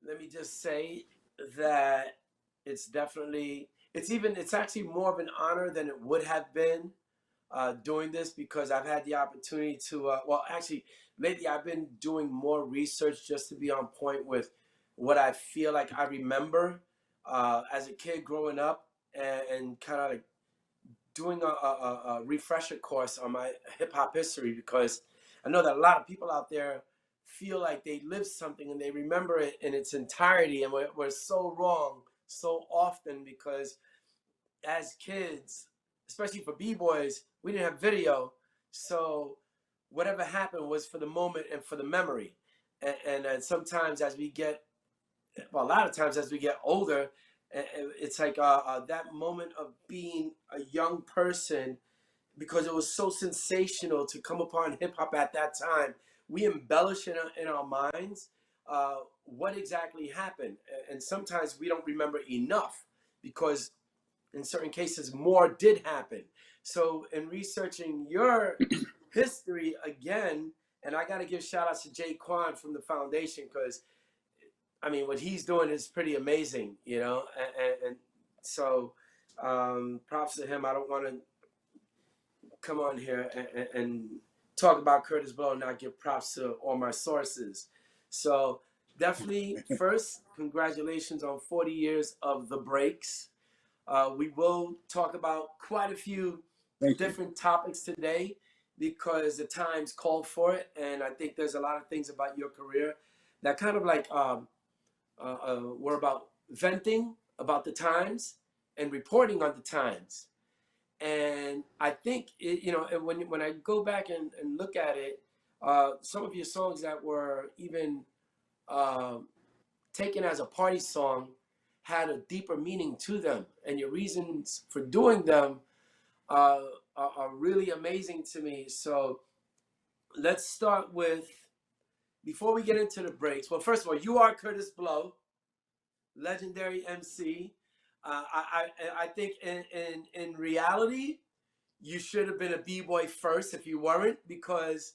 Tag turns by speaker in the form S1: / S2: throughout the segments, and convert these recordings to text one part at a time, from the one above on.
S1: let me just say that it's actually more of an honor than it would have been doing this, because I've had the opportunity to, well, actually, lately I've been doing more research just to be on point with what I feel like I remember as a kid growing up, and kind of like doing a refresher course on my hip hop history, because I know that a lot of people out there feel like they lived something and they remember it in its entirety, and we're so wrong so often, because as kids, especially for b-boys, we didn't have video, so whatever happened was for the moment and for the memory. And sometimes as we get, well, a lot of times as we get older, it's like that moment of being a young person, because it was so sensational to come upon hip hop at that time. We embellish in our minds what exactly happened, and sometimes we don't remember enough, because in certain cases more did happen. So in researching your history again, and I got to give shout outs to Jay Quan from the foundation, because I mean, what he's doing is pretty amazing, you know, and so props to him. I don't want to come on here and talk about Kurtis Blow and not give props to all my sources. So definitely, first, congratulations on 40 years of the breaks. We will talk about quite a few different topics today, because the times call for it, and I think there's a lot of things about your career that kind of like were about venting about the times and reporting on the times. And I think it, you know, and when I go back and look at it, some of your songs that were even uh, taken as a party song had a deeper meaning to them, and your reasons for doing them are really amazing to me. So let's start with, before we get into the breaks. Well, first of all, you are Kurtis Blow, legendary MC. I think in reality, you should have been a b-boy first if you weren't, because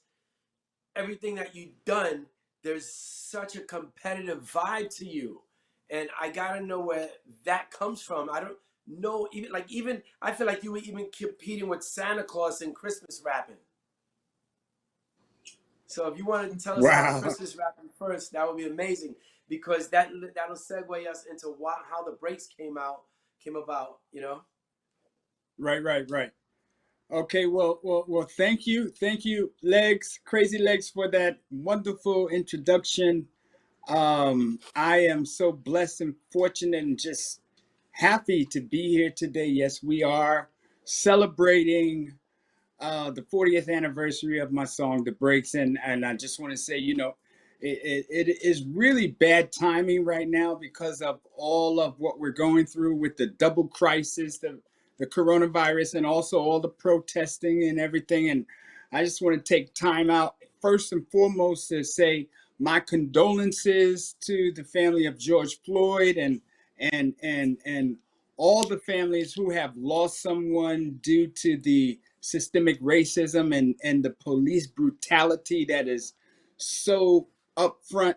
S1: everything that you've done, there's such a competitive vibe to you, and I gotta know where that comes from. I don't know, even I feel like you were even competing with Santa Claus in Christmas rapping. So if you want to tell us about
S2: Wow.
S1: Christmas rapping first, that would be amazing, because that'll segue us into how the breaks came about. You know.
S2: Right. Okay, well. Thank you, Legs, Crazy Legs, for that wonderful introduction. I am so blessed and fortunate and just happy to be here today. Yes, we are celebrating the 40th anniversary of my song, The Breaks, and I just want to say, it is really bad timing right now because of all of what we're going through with the double crisis, the coronavirus, and also all the protesting and everything. And I just want to take time out first and foremost to say my condolences to the family of George Floyd and all the families who have lost someone due to the systemic racism and the police brutality that is so upfront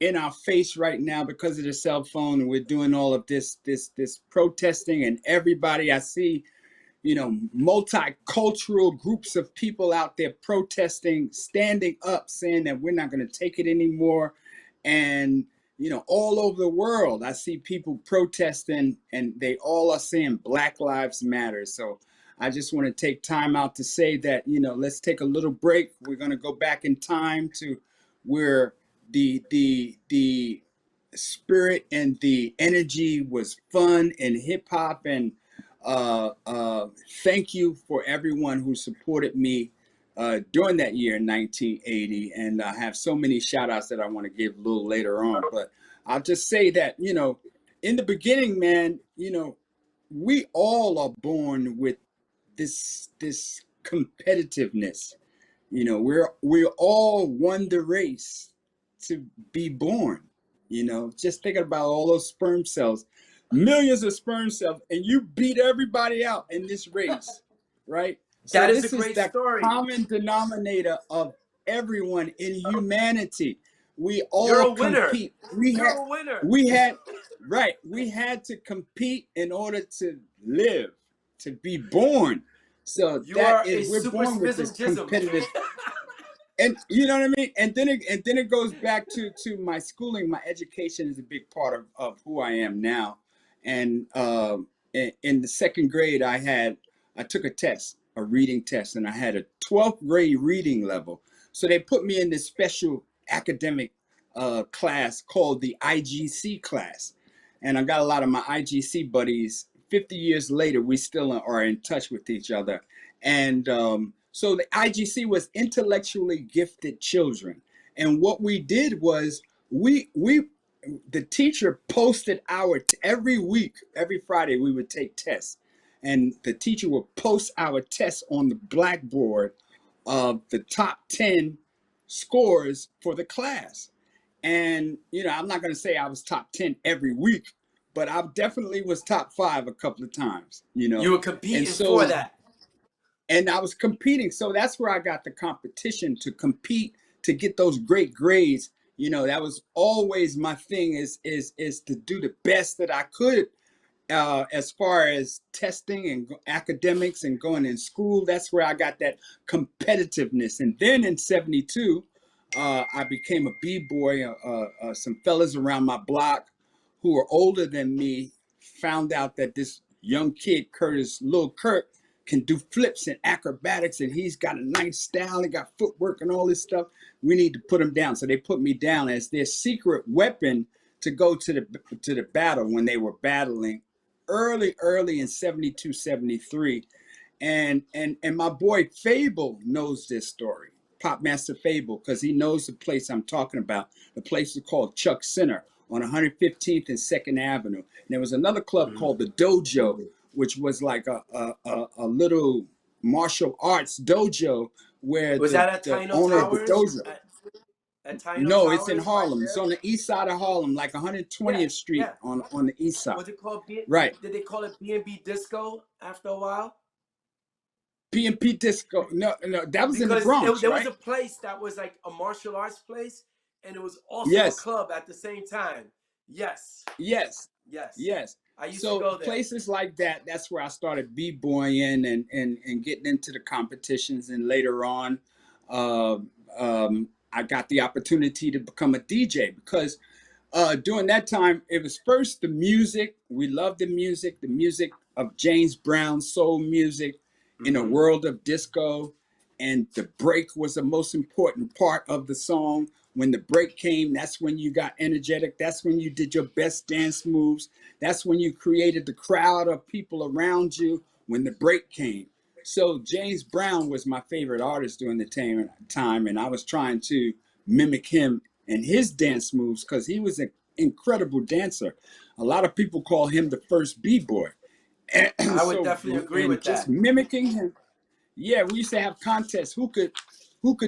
S2: in our face right now because of the cell phone. And we're doing all of this protesting, and everybody I see, multicultural groups of people out there protesting, standing up, saying that we're not going to take it anymore. And, all over the world, I see people protesting, and they all are saying Black Lives Matter. So I just want to take time out to say that, let's take a little break. We're going to go back in time to where the spirit and the energy was fun and hip hop. And thank you for everyone who supported me during that year in 1980. And I have so many shout outs that I want to give a little later on. But I'll just say that, in the beginning, man, we all are born with this competitiveness. We're all won the race to be born. Just thinking about all those sperm cells, millions of sperm cells, and you beat everybody out in this race, right? So
S1: That is a
S2: this is
S1: great
S2: the
S1: story.
S2: common denominator of everyone in humanity. we
S1: You're
S2: all
S1: a winner.
S2: compete.
S1: You're a winner.
S2: We had, right, we had to compete in order to live, to be born. So
S1: You
S2: that
S1: are
S2: is,
S1: a
S2: we're
S1: super
S2: born with this
S1: spism jism.
S2: competitive, and you know what I mean. And then it goes back to my schooling. My education is a big part of who I am now. And in the second grade, I took a test, a reading test, and I had a 12th grade reading level. So they put me in this special academic class called the IGC class, and I got a lot of my IGC buddies. 50 years later, we still are in touch with each other. And so the IGC was intellectually gifted children. And what we did was we the teacher posted every week, every Friday we would take tests. And the teacher would post our tests on the blackboard of the top 10 scores for the class. And I'm not going to say I was top 10 every week, but I definitely was top 5 a couple of times.
S1: You were
S2: And
S1: competing for
S2: so
S1: that.
S2: and I was competing. So that's where I got the competition to compete to get those great grades. That was always my thing, is to do the best that I could as far as testing and academics and going in school. That's where I got that competitiveness. And then in 72, I became a b-boy. Some fellas around my block who were older than me found out that this young kid, Kurtis, little Kurt, can do flips and acrobatics, and he's got a nice style. He got footwork and all this stuff. We need to put him down. So they put me down as their secret weapon to go to the battle when they were battling early in 72, 73. And my boy Fable knows this story, Pop Master Fable, because he knows the place I'm talking about. The place is called Chuck Center on 115th and 2nd Avenue. And there was another club called the Dojo, which was like a little martial arts dojo where
S1: Was that at
S2: the
S1: Taino
S2: owner of the
S1: Towers?
S2: dojo.
S1: At Taino
S2: No, it's in
S1: Towers, right
S2: Harlem. It's
S1: there?
S2: on the east side of Harlem, like
S1: Yeah,
S2: 120th Street
S1: yeah.
S2: on the east side.
S1: Was it called
S2: Right.
S1: did they call it B&B Disco after a while?
S2: P&P Disco. No, that was in the
S1: Because
S2: Bronx,
S1: there was
S2: right?
S1: a place that was like a martial arts place, and it was also a
S2: Yes,
S1: club at the same time. Yes,
S2: yes,
S1: yes.
S2: yes.
S1: I used to
S2: So
S1: go there.
S2: places like that, that's where I started b-boying and getting into the competitions. And later on, uh, I got the opportunity to become a DJ because during that time, it was first the music. We loved the music of James Brown, soul music in a
S1: Mm-hmm.
S2: world of disco. And the break was the most important part of the song. When the break came, that's when you got energetic. That's when you did your best dance moves. That's when you created the crowd of people around you when the break came. So James Brown was my favorite artist during the time, and I was trying to mimic him and his dance moves because he was an incredible dancer. A lot of people call him the first b-boy. And
S1: I would
S2: so,
S1: definitely agree
S2: and
S1: with
S2: just
S1: that.
S2: mimicking him. Yeah, we used to have contests. Who could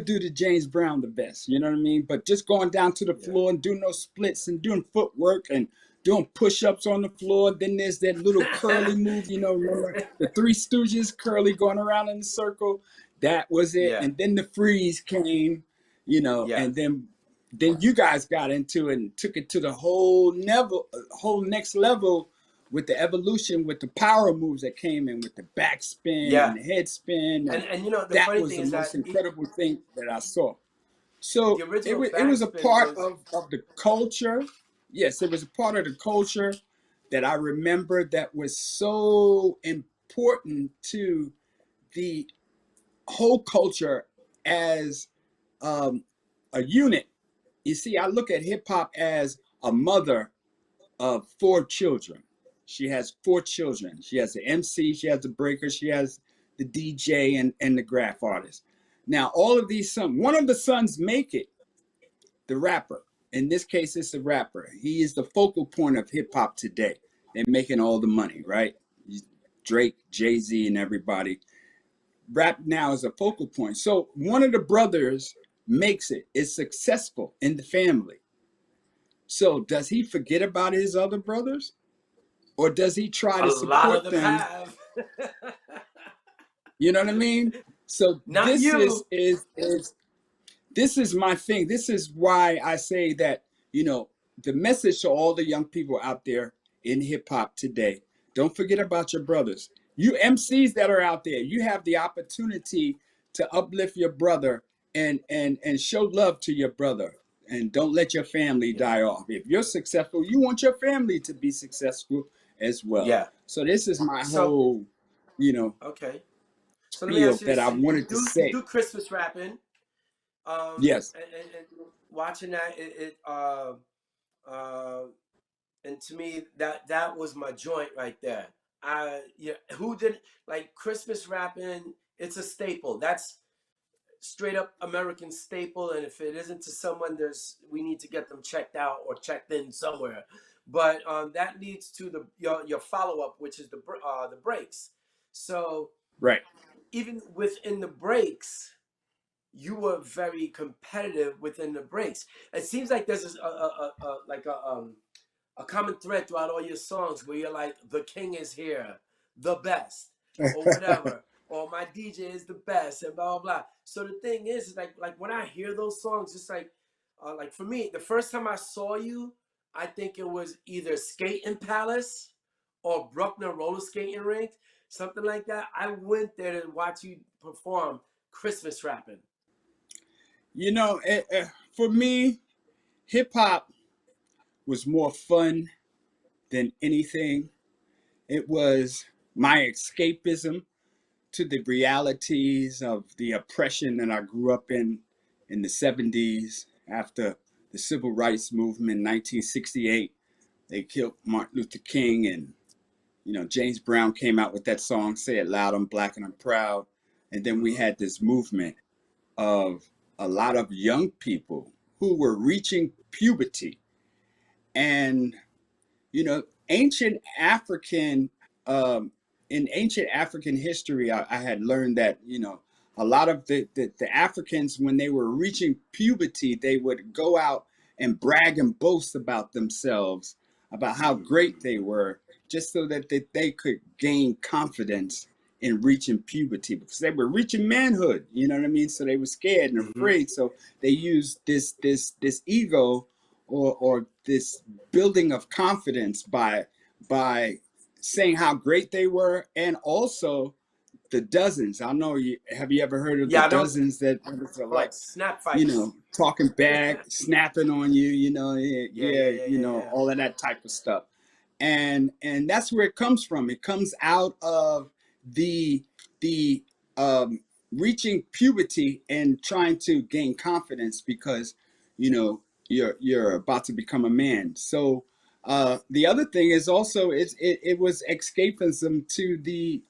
S2: do the James Brown the best? You know what I mean? But just going down to the
S1: Yeah.
S2: floor and doing those splits and doing footwork and doing push-ups on the floor. Then there's that little curly move, remember the Three Stooges, curly going around in a circle. That was it.
S1: Yeah,
S2: And then the freeze came,
S1: yeah,
S2: and then you guys got into it and took it to the whole next level with the evolution, with the power moves that came in with the backspin
S1: yeah.
S2: and the head spin. And
S1: And the
S2: that
S1: funny
S2: was
S1: thing
S2: the
S1: is
S2: most
S1: that
S2: incredible thing that I saw.
S1: the
S2: So
S1: original
S2: it was a
S1: backspin
S2: part
S1: was
S2: of the culture. Yes, it was a part of the culture that I remember that was so important to the whole culture as um, a unit. You see, I look at hip hop as a mother of 4 children. She has 4 children. She has the MC, she has the breaker, she has the DJ and the graph artist. Now, all of these sons, one of the sons make it, the rapper. In this case, it's the rapper. He is the focal point of hip hop today. They're making all the money, right? Drake, Jay-Z, and everybody. Rap now is a focal point. So one of the brothers makes it, is successful in the family. So does he forget about his other brothers? Or does he try
S1: a
S2: to
S1: lot of
S2: support
S1: them
S2: them?
S1: have.
S2: You know what I mean? So
S1: Not you.
S2: this is my thing. This is why I say that, the message to all the young people out there in hip hop today, don't forget about your brothers. You MCs that are out there, you have the opportunity to uplift your brother and show love to your brother. And don't let your family
S1: Yeah.
S2: die off. If you're successful, you want your family to be successful as well.
S1: Yeah.
S2: So this is my
S1: So
S2: whole, you know,
S1: okay. So let me
S2: spiel
S1: ask you
S2: that
S1: this:
S2: I
S1: so you
S2: wanted to
S1: do you
S2: say.
S1: do Christmas rapping?
S2: Yes.
S1: And watching that, uh, and to me that was my joint right there. Yeah, who did like Christmas rapping? It's a staple. That's straight up American staple. And if it isn't to someone, we need to get them checked out or checked in somewhere. But that leads to your follow up, which is the breaks. So
S2: Right.
S1: even within the breaks, you were very competitive within the breaks. It seems like there's a common thread throughout all your songs where you're like, the king is here, the best, or whatever, or my DJ is the best, and blah blah blah. So the thing is like when I hear those songs, it's like for me, the first time I saw you, I think it was either Skating Palace or Bruckner Roller Skating Rink, something like that. I went there to watch you perform Christmas rapping.
S2: For me, hip hop was more fun than anything. It was my escapism to the realities of the oppression that I grew up in the 70s after the civil rights movement in 1968. They killed Martin Luther King, and James Brown came out with that song, Say It Loud, I'm Black and I'm Proud. And then we
S1: Mm-hmm.
S2: had this movement of a lot of young people who were reaching puberty. And ancient African, in ancient African history, I had learned that a lot of the Africans, when they were reaching puberty, they would go out and brag and boast about themselves, about how great they were, just so that they could gain confidence in reaching puberty, because they were reaching manhood. You know what I mean? So they were scared and
S1: Mm-hmm.
S2: afraid. So they used this ego, or this building of confidence by saying how great they were, and also the dozens. I know you have you ever heard of the
S1: Yeah, I know.
S2: dozens that are like,
S1: Snap fights.
S2: talking back, snapping on you, yeah,
S1: Yeah, yeah,
S2: yeah,
S1: yeah, yeah, yeah.
S2: all of that type of stuff. And that's where it comes from. It comes out of the reaching puberty and trying to gain confidence, because you know you're about to become a man. So the other thing is also, it was escapism to the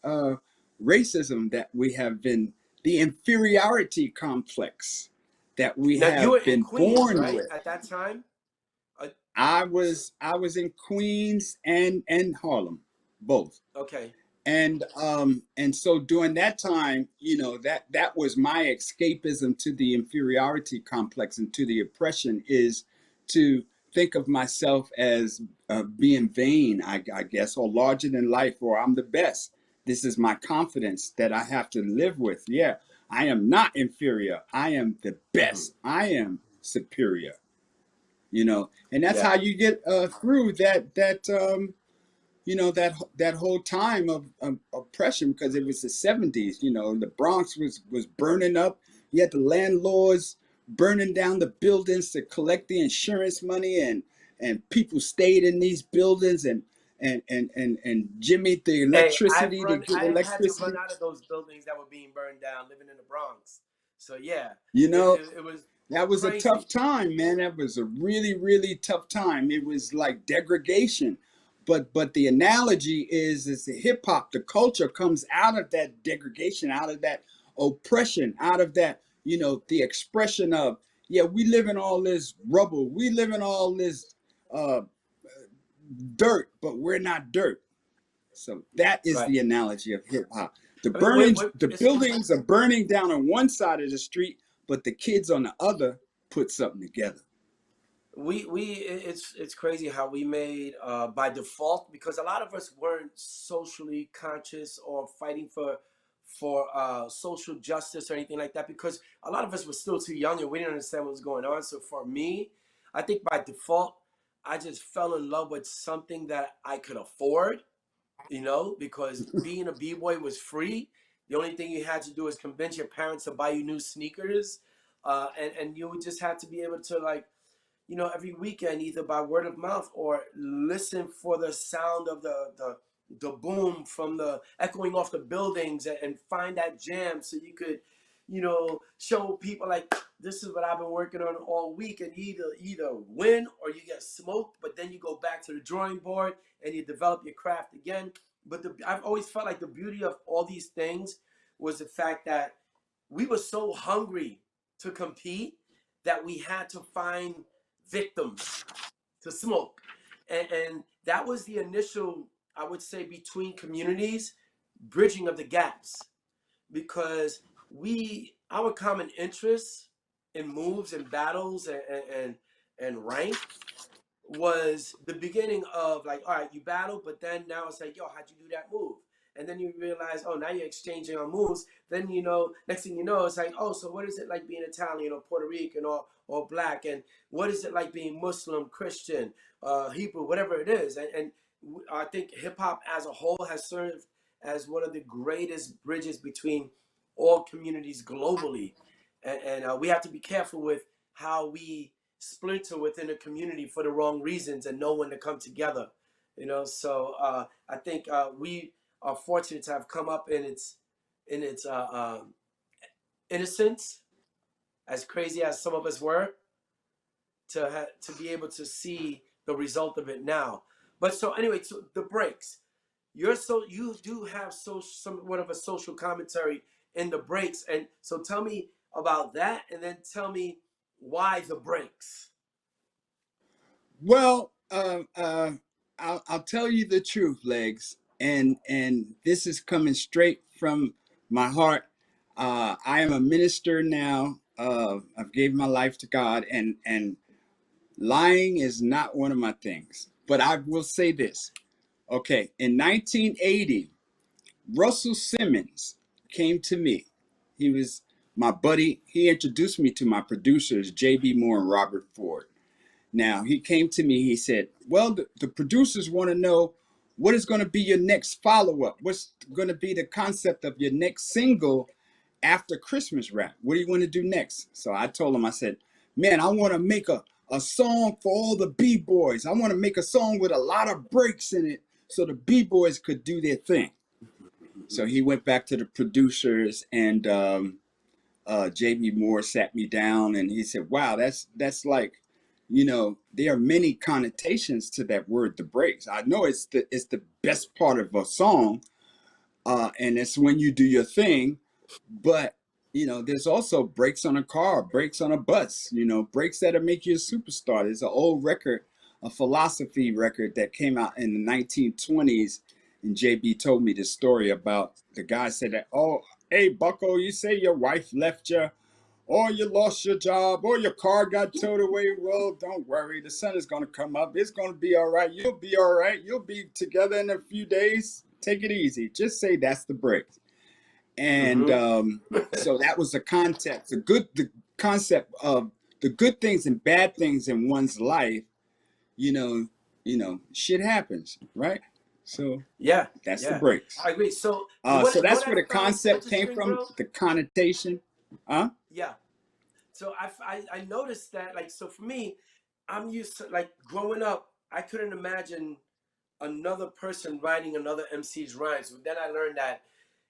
S2: racism that we have been, the inferiority complex that we
S1: Now you were
S2: have
S1: in
S2: been
S1: Queens,
S2: born
S1: right?
S2: with.
S1: At that time? Uh,
S2: I was in Queens and Harlem, both.
S1: okay.
S2: And so during that time, that was my escapism to the inferiority complex and to the oppression, is to think of myself as being vain, I guess, or larger than life, or I'm the best. This is my confidence that I have to live with. Yeah, I am not inferior. I am the
S1: Hmm.
S2: best. I am superior. And that's
S1: Yeah.
S2: how you get through that whole time of oppression, because it was the 70s. The Bronx was burning up. You had the landlords burning down the buildings to collect the insurance money, and people stayed in these buildings and jimmied the
S1: Hey,
S2: electricity to get
S1: I had to run
S2: electricity.
S1: out of those buildings that were being burned down, living in the Bronx. So yeah,
S2: you know
S1: it was
S2: That was a tough
S1: crazy.
S2: time, man. That was a really, really tough time. It was like degradation. But the analogy is the hip hop, the culture comes out of that degradation, out of that oppression, out of that, the expression of, yeah, we live in all this rubble, we live in all this uh, dirt, but we're not dirt. So that is
S1: Right.
S2: the analogy of hip hop. The
S1: I mean,
S2: the
S1: it's
S2: buildings are burning down on one side of the street, but the kids on the other put something together.
S1: it's crazy how we made by default, because a lot of us weren't socially conscious or fighting for social justice or anything like that, because a lot of us were still too young and we didn't understand what was going on. So for me, I think by default, I just fell in love with something that I could afford, because being a b-boy was free. The only thing you had to do is convince your parents to buy you new sneakers, and you would just have to be able to, like, every weekend, either by word of mouth or listen for the sound of the boom from the echoing off the buildings, and find that jam so you could, show people, like, this is what I've been working on all week, and either win or you get smoked, but then you go back to the drawing board and you develop your craft again. But I've always felt like the beauty of all these things was the fact that we were so hungry to compete that we had to find victims to smoke. And that was the initial, I would say, between communities, bridging of the gaps, because our common interests in moves and battles and rank was the beginning of, like, all right, you battle, but then now it's like, yo, how'd you do that move? And then you realize, oh, now you're exchanging on moves. Then, next thing you know, it's like, oh, so what is it like being Italian or Puerto Rican or black? And what is it like being Muslim, Christian, Hebrew, whatever it is? And I think hip hop as a whole has served as one of the greatest bridges between all communities globally. And we have to be careful with how we splinter within a community for the wrong reasons and know when to come together. So I think we are fortunate to have come up in its innocence, as crazy as some of us were, to be able to see the result of it now. But so anyway, so the breaks. You do have somewhat of a social commentary in the breaks, and so tell me about that, and then tell me why the breaks.
S2: Well, I'll tell you the truth, Legs, and this is coming straight from my heart. I am a minister now. I've gave my life to God, and lying is not one of my things. But I will say this. Okay, in 1980, Russell Simmons came to me. He was my buddy. He introduced me to my producers, J.B. Moore and Robert Ford. Now, he came to me, he said, well, the producers want to know what is going to be your next follow-up? What's going to be the concept of your next single after Christmas rap? What do you want to do next? So I told him, I said, man, I want to make a song for all the B-boys. I want to make a song with a lot of breaks in it so the B-boys could do their thing. So he went back to the producers, and JB Moore sat me down and he said, wow, that's like, there are many connotations to that word, the breaks. I know it's the best part of a song, and it's when you do your thing, but there's also breaks on a car, breaks on a bus, breaks that'll make you a superstar. There's an old record, a philosophy record that came out in the 1920s, and JB told me this story about the guy said that, oh, hey, Bucko, you say your wife left you, or you lost your job, or your car got towed away. Well, don't worry. The sun is going to come up. It's going to be all right. You'll be all right. You'll be together in a few days. Take it easy. Just say that's the break. And
S1: Mm-hmm.
S2: so that was the context, the concept of the good things and bad things in one's life. You know, shit happens, right? So
S1: Yeah,
S2: that's the
S1: yeah,
S2: breaks.
S1: I agree. So
S2: So
S1: what
S2: that's where
S1: I
S2: the
S1: found
S2: concept came
S1: interesting,
S2: from,
S1: bro.
S2: the connotation. Huh?
S1: Yeah. So I noticed that, like, so for me, I'm used to, like, growing up, I couldn't imagine another person writing another MC's rhymes. But then I learned that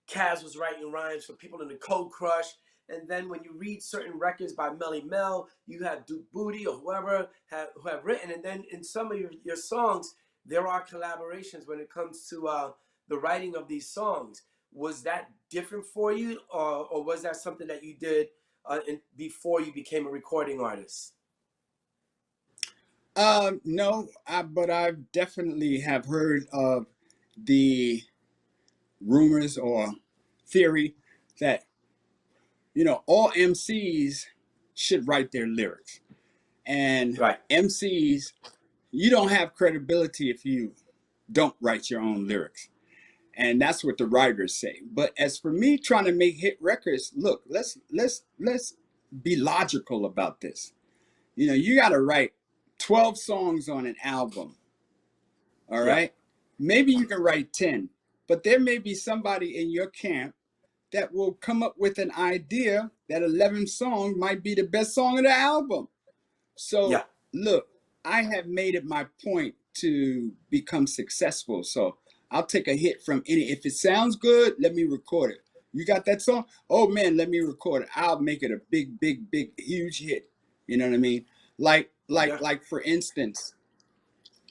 S1: Kaz was writing rhymes for people in the Cold Crush. And then when you read certain records by Melly Mel, you have Duke Booty or whoever who have written. And then in some of your songs, there are collaborations when it comes to the writing of these songs. Was that different for you, or was that something that you did before you became a recording artist?
S2: No, but I definitely have heard of the rumors or theory that all MCs should write their lyrics, and
S1: Right.
S2: MCs, you don't have credibility if you don't write your own lyrics. and that's what the writers say. But as for me trying to make hit records, look, let's be logical about this. You know, you got to write 12 songs on an album. All
S1: Yeah.
S2: right. Maybe you can write 10, but there may be somebody in your camp that will come up with an idea that 11 song might be the best song of the album.
S1: Yeah.
S2: So look, I have made it my point to become successful. So I'll take a hit from any. If it sounds good, let me record it. You got that song? Oh man, let me record it. I'll make it a big, big, big, huge hit. You know what I mean?
S1: Yeah.
S2: Like for instance,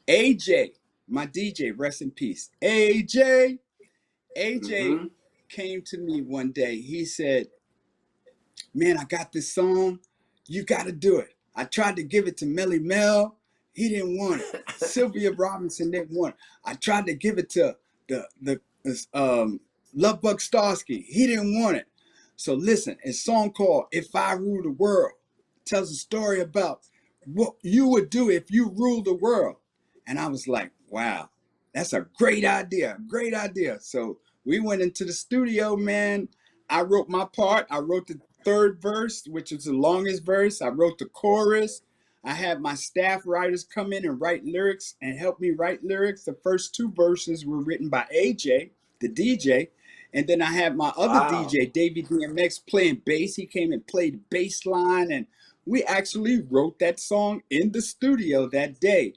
S2: AJ, my DJ, rest in peace. AJ
S1: Mm-hmm.
S2: came to me one day. He said, man, I got this song. You got to do it. I tried to give it to Melly Mel. He didn't want it. Sylvia Robinson didn't want it. I tried to give it to the Lovebug Starsky. He didn't want it. So listen, a song called If I Rule the World tells a story about what you would do if you ruled the world. And I was like, wow, that's a great idea. Great idea. So we went into the studio, man. I wrote my part. I wrote the third verse, which is the longest verse. I wrote the chorus. I had my staff writers come in and write lyrics and help me write lyrics. The first two verses were written by AJ, the DJ. And then I had my other
S1: Wow.
S2: DJ, Davey DMX, playing bass. He came and played bass line. And we actually wrote that song in the studio that day.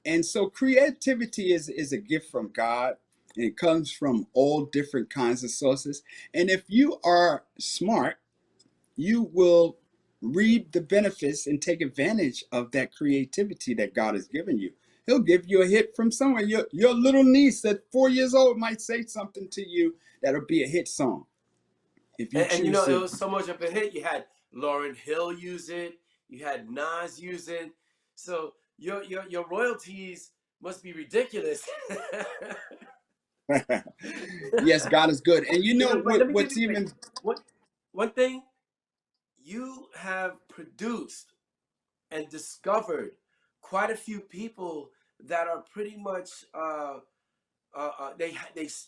S2: And so creativity is a gift from God. And it comes from all different kinds of sources. And if you are smart, you will reap the benefits and take advantage of that creativity that God has given you. He'll give you a hit from somewhere. Your little niece at 4 years old might say something to you that'll be a hit song if you
S1: And you
S2: choose
S1: know, it
S2: to.
S1: was so much of a hit. You had Lauryn Hill use it. You had Nas use it. So your royalties must be ridiculous.
S2: Yes, God is good. And you
S1: You
S2: know
S1: know, but let me give
S2: what's
S1: you wait,
S2: even
S1: one one thing. You have produced and discovered quite a few people that are pretty much they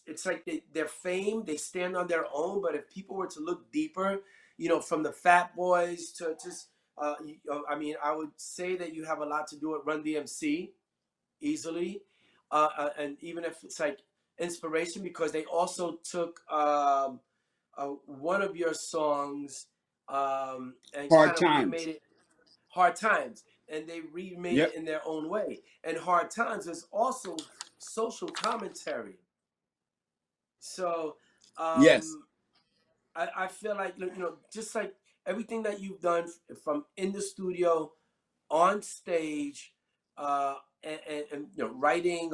S1: it's like they're famed, they stand on their own, but if people were to look deeper, you know, from the Fat Boys to just I mean, I would say that you have a lot to do with Run DMC easily, and even if it's like inspiration, because they also took one of your songs and
S2: hard
S1: kind of remade
S2: times.
S1: it, Hard Times, and they remade it
S2: Yep.
S1: in their own way. And Hard Times is also social commentary. So
S2: Yes.
S1: um, I feel like, you know, just like everything that you've done from in the studio, on stage, and you know, writing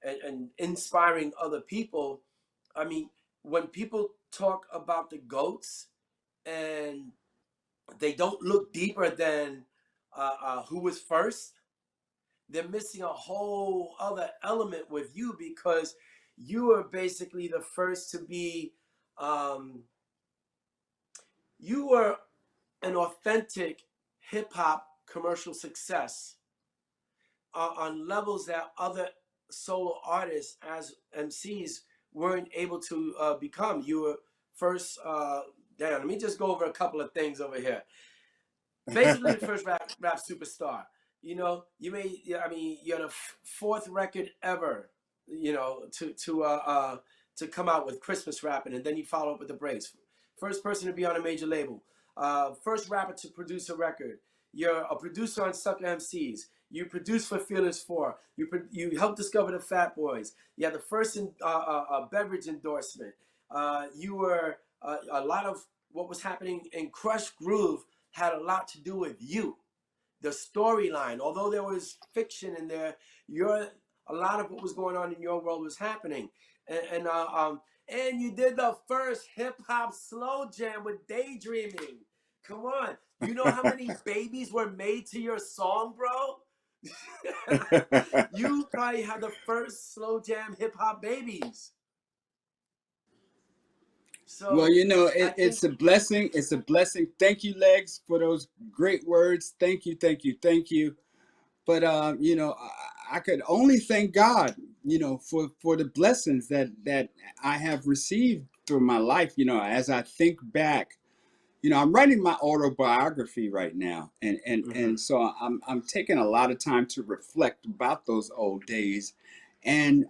S1: and inspiring other people. I mean, when people talk about the goats and they don't look deeper than who was first, they're missing a whole other element with you, because you were basically the first to be um, you were an authentic hip hop commercial success on levels that other solo artists as MCs weren't able to become. You were first. Damn, let me just go over a couple of things over here. Basically, the first rap superstar. You know, you made. I mean, you're the fourth record ever. You know, to come out with Christmas rapping, and then you follow up with the breaks. First person to be on a major label. First rapper to produce a record. You're a producer on Sucker MCs. You produced for Fearless Four. You helped discover the Fat Boys. You had the first beverage endorsement. You were a lot of what was happening in Crush Groove had a lot to do with you. The storyline, although there was fiction in there, your a lot of what was going on in your world was happening, and you did the first hip hop slow jam with Daydreaming. Come on, you know how many babies were made to your song, bro? You probably had the first slow jam hip hop babies.
S2: Well,
S1: So
S2: you know,
S1: I think
S2: it's a blessing. It's a blessing. Thank you, Legs, for those great words. Thank you, thank you, thank you. But you know, I could only thank God for the blessings that I have received through my life. As I think back, I'm writing my autobiography right now,
S1: Hmm.
S2: and so I'm taking a lot of time to reflect about those old days, and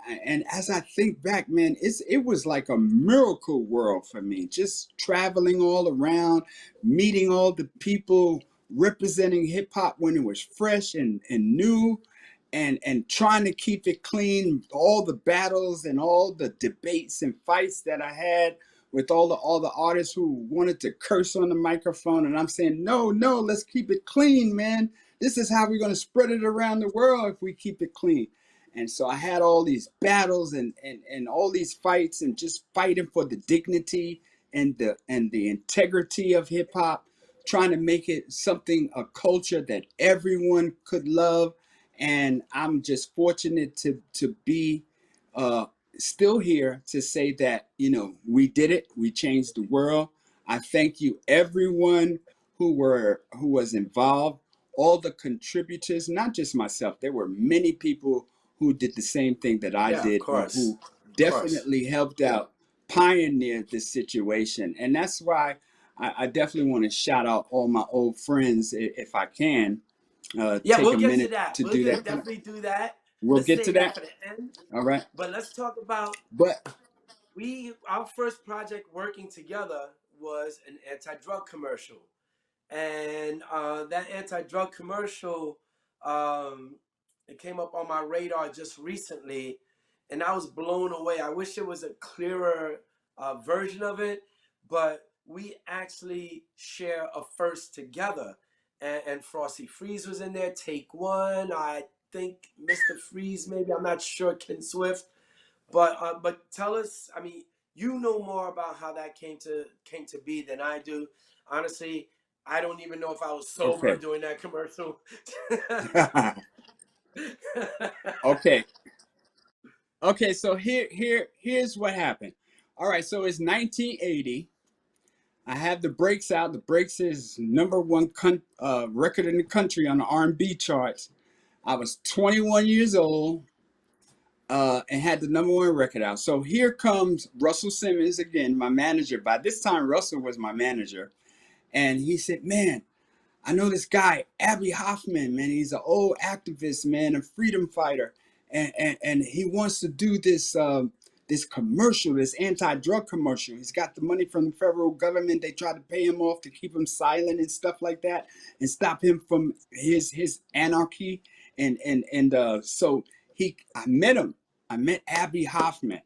S2: as I think back, man, it was like a miracle world for me, just traveling all around, meeting all the people representing hip hop when it was fresh and new, and trying to keep it clean, all the battles and all the debates and fights that I had with all the artists who wanted to curse on the microphone, and I'm saying, no, no, let's keep it clean, man. This is how we're going to spread it around the world if we keep it clean. And so I had all these battles and all these fights, and just fighting for the dignity and the integrity of hip hop, trying to make it something, a culture that everyone could love. And I'm just fortunate to be uh, still here to say that, we did it. We changed the world. I thank you, everyone who was involved, all the contributors, not just myself. There were many people who did the same thing that I
S1: Yeah, of
S2: did, and
S1: course,
S2: who
S1: of course.
S2: definitely helped out, pioneered this situation. And that's why I definitely want to shout out all my old friends, if I can
S1: Yeah,
S2: take
S1: we'll
S2: a
S1: get to
S2: minute
S1: that.
S2: to
S1: We'll
S2: do that.
S1: definitely do that.
S2: We'll
S1: Let's
S2: get to
S1: save that
S2: that.
S1: for the end.
S2: All right.
S1: But let's talk about
S2: But
S1: our first project working together was an anti-drug commercial, and that anti-drug commercial, um, it came up on my radar just recently, and I was blown away. I wish it was a clearer version of it, but we actually share a first together, and Frosty Freeze was in there. Take One, I think Mr. Freeze, maybe, I'm not sure, Ken Swift, but tell us. I mean, you know more about how that came to be than I do. Honestly, I don't even know if I was sober
S2: okay.
S1: doing that commercial.
S2: Okay. Okay, so here's what happened. All right, so it's 1980. I have the Breaks out. The Breaks is number one record in the country on the R&B charts. I was 21 years old, and had the number one record out. So here comes Russell Simmons again, my manager. By this time, Russell was my manager, and he said, "Man, I know this guy, Abby Hoffman, man. He's an old activist, man, a freedom fighter, and he wants to do this commercial, this anti-drug commercial. He's got the money from the federal government. They tried to pay him off to keep him silent and stuff like that, and stop him from his anarchy. So I met him. I met Abby Hoffman,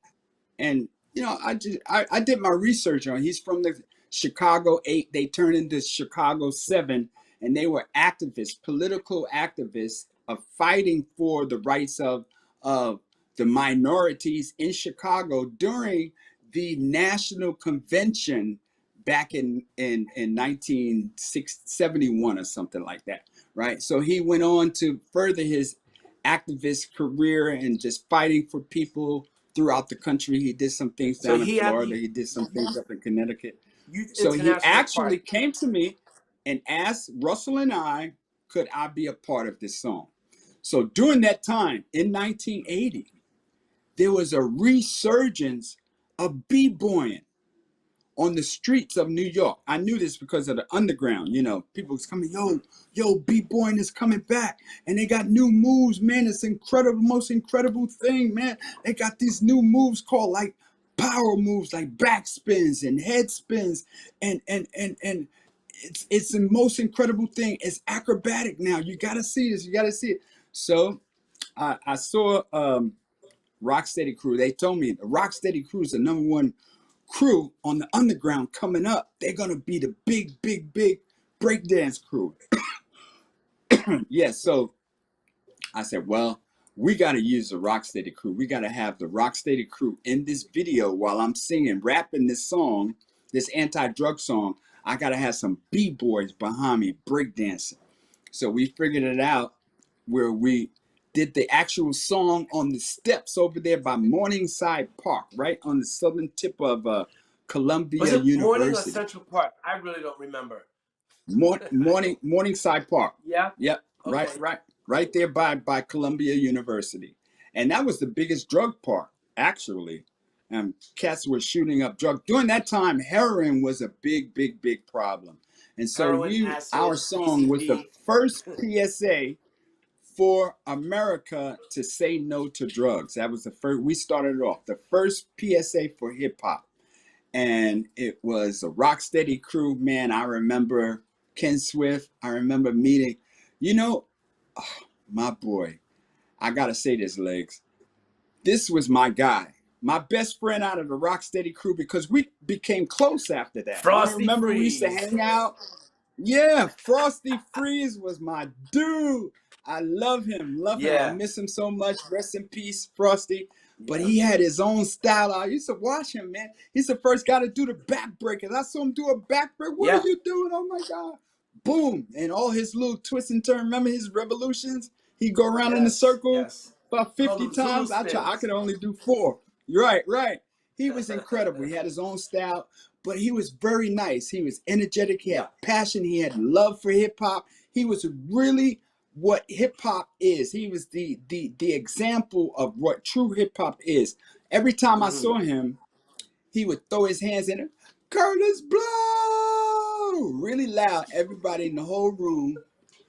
S2: and I did my research on. He's from the Chicago 8. They turned into Chicago 7, and they were activists, political activists, of fighting for the rights of the minorities in Chicago during the national convention back in 1971 or something like that, right? So he went on to further his activist career and just fighting for people throughout the country. He did some things
S1: So
S2: down in
S1: he had
S2: Florida.
S1: the
S2: He did some things up in Connecticut.
S1: Youth
S2: So he
S1: International
S2: actually
S1: Party.
S2: came to me and asked Russell and I, could I be a part of this song? So during that time in 1980, there was a resurgence of b-boying on the streets of New York. I knew this because of the underground. People was coming, yo, b-boying is coming back, and they got new moves, man. It's incredible, most incredible thing, man. They got these new moves called like power moves, like backspins and head spins, and it's the most incredible thing. It's acrobatic now. You gotta see this. You gotta see it. So I saw Rocksteady Crew. They told me the Rocksteady Crew is the number one crew on the underground coming up. They're gonna be the big, big, big breakdance crew. Yeah, so I said, well, we gotta use the Rocksteady Crew. We gotta have the Rocksteady Crew in this video while I'm singing, rapping this song, this anti-drug song. I gotta have some b-boys behind me breakdancing. So we figured it out where we did the actual song on the steps over there by Morningside Park, right on the southern tip of
S1: Was
S2: Columbia
S1: it Morning or
S2: University.
S1: Central Park? I really don't remember.
S2: Morningside Park.
S1: Yeah.
S2: Yep, right,
S1: Okay.
S2: right, right there by Columbia University. And that was the biggest drug part, actually. Cats were shooting up drugs. During that time, heroin was a big, big, big problem. And so
S1: Heroin,
S2: our
S1: acid,
S2: song was the
S1: PCP.
S2: first PSA for America to say no to drugs. That was the first, we started it off, the first PSA for hip hop. And it was a Rocksteady crew, man. I remember Ken Swift. I remember meeting, you know, oh, my boy. I gotta say this, Legs. This was my guy, my best friend out of the Rocksteady crew, because we became close after that. I
S1: Frosty
S2: remember we used to
S1: Freeze.
S2: hang out. Yeah, Frosty Freeze was my dude. I love him, love him. I
S1: Yeah,
S2: miss him so much. Rest in peace, Frosty. But
S1: yeah,
S2: he had his own style. I used to watch him, man. He's the first guy to do the backbreakers. I saw him do a backbreak. What are
S1: yeah.
S2: you doing? Oh my God. Boom. And all his little twists and turns. Remember his revolutions? He'd go around in a
S1: Yes,
S2: circle
S1: yes.
S2: about
S1: Call
S2: 50
S1: them Zulu
S2: times. I
S1: spins.
S2: could only do 4. Right, right. He was incredible. He had his own style, but he was very nice. He was energetic. He
S1: Yeah.
S2: had passion. He had love for hip hop. He was really what hip hop is. He was the example of what true hip hop is. Every time I
S1: Hmm.
S2: saw him, he would throw his hands in it. Curtis Blow! Really loud. Everybody in the whole room.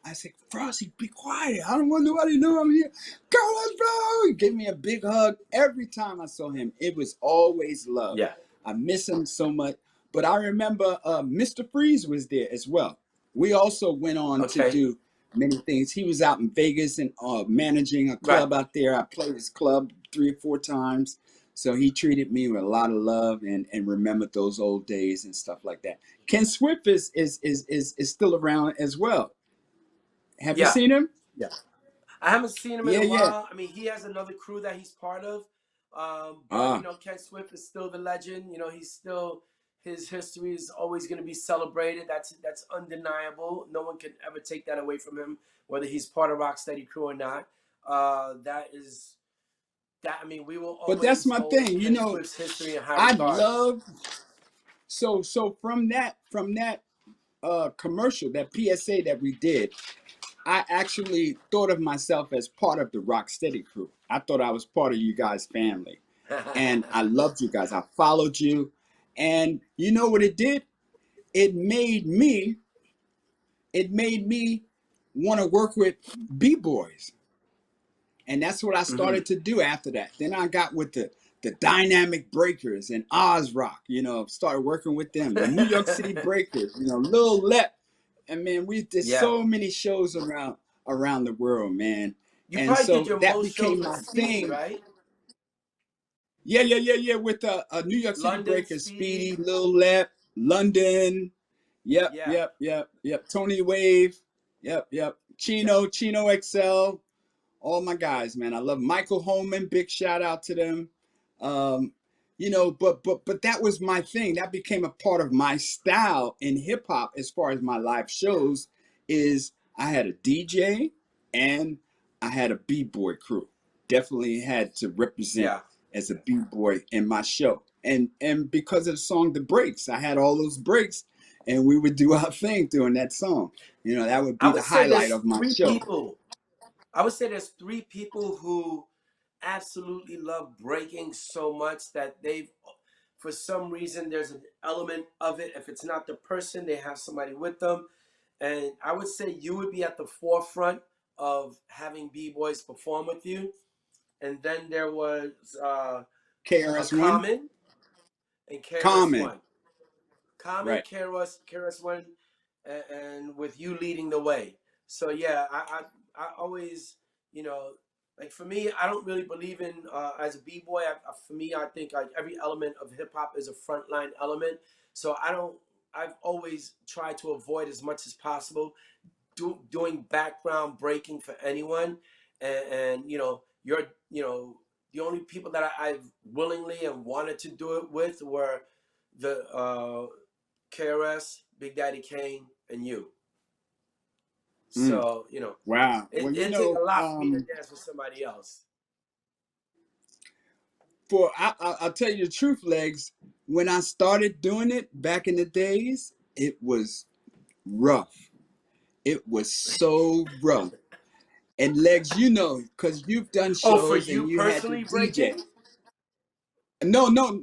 S2: I said, Frosty, be quiet. I don't want nobody to know I'm here. Curtis Blow! He gave me a big hug. Every time I saw him, it was always love.
S1: Yeah.
S2: I miss him so much. But I remember Mr. Freeze was there as well. We also went on to
S1: Okay.
S2: do many things. He was out in Vegas and managing a
S1: Right.
S2: club out there. I played his club 3 or 4 times. So he treated me with a lot of love and remembered those old days and stuff like that. Ken Swift is still around as well. Have you
S1: Yeah.
S2: seen him?
S1: Yeah. I haven't seen him in
S2: Yeah,
S1: a
S2: yeah.
S1: while. I mean, he has another crew that he's part of. But
S2: Ah,
S1: Ken Swift is still the legend. He's still, his history is always going to be celebrated. That's undeniable. No one can ever take that away from him, whether he's part of Rocksteady crew or not. That is that. I mean, we will
S2: but that's
S1: always
S2: my
S1: hold
S2: thing.
S1: Ken Swift's history in high
S2: I
S1: regard.
S2: love so from that commercial, that PSA that we did, I actually thought of myself as part of the Rocksteady crew. I thought I was part of you guys' family. And I loved you guys. I followed you. And you know what it did? It made me it made me want to work with b-boys, and that's what I
S1: Hmm.
S2: started to do after that. Then I got with the dynamic breakers and Oz Rock, started working with them, the New York City breakers, Lil Lep. And man, we did
S1: Yeah.
S2: so many shows around the world, man.
S1: You
S2: And
S1: probably did
S2: so
S1: your
S2: that
S1: most
S2: became
S1: shows with
S2: my
S1: Speedy,
S2: thing.
S1: right?
S2: Yeah, yeah, yeah, yeah. With New York City
S1: London,
S2: breakers,
S1: Speedy.
S2: Speedy, Lil Lep, London. Yep,
S1: Yeah.
S2: yep, yep, yep. Tony Wave. Yep, yep.
S1: Yeah.
S2: Chino XL. All my guys, man. I love Michael Holman. Big shout out to them. Um, but that was my thing. That became a part of my style in hip hop as far as my live shows. Is I had a DJ and I had a b-boy crew. Definitely had to represent
S1: Yeah.
S2: as a b-boy in my show. And because of the song The Breaks, I had all those breaks and we would do our thing during that song. That would
S1: I
S2: be the
S1: would say
S2: highlight
S1: there's
S2: of my
S1: three
S2: show.
S1: people. I would say there's three people who absolutely love breaking so much that they've, for some reason, there's an element of it. If it's not the person, they have somebody with them. And I would say you would be at the forefront of having B-Boys perform with you. And then there was a
S2: KRS-One.
S1: Common and KRS
S2: Common.
S1: One. Common,
S2: Right.
S1: KRS One, and with you leading the way. So yeah, I always, you know, like for me, I don't really believe in as a b-boy. For me, I think like every element of hip hop is a frontline element. So I don't. I've always tried to avoid as much as possible doing background breaking for anyone, and the only people that I've willingly and wanted to do it with were the KRS, Big Daddy Kane, and you.
S2: Mm.
S1: So
S2: Wow.
S1: it
S2: Well,
S1: it take a lot for me to dance with somebody else.
S2: I'll tell you the truth, Legs. When I started doing it back in the days, it was rough. It was so rough. And Legs, you know, because you've done
S1: Oh, for
S2: shows
S1: you
S2: and you had to
S1: personally
S2: DJ.
S1: breaking?
S2: No, no,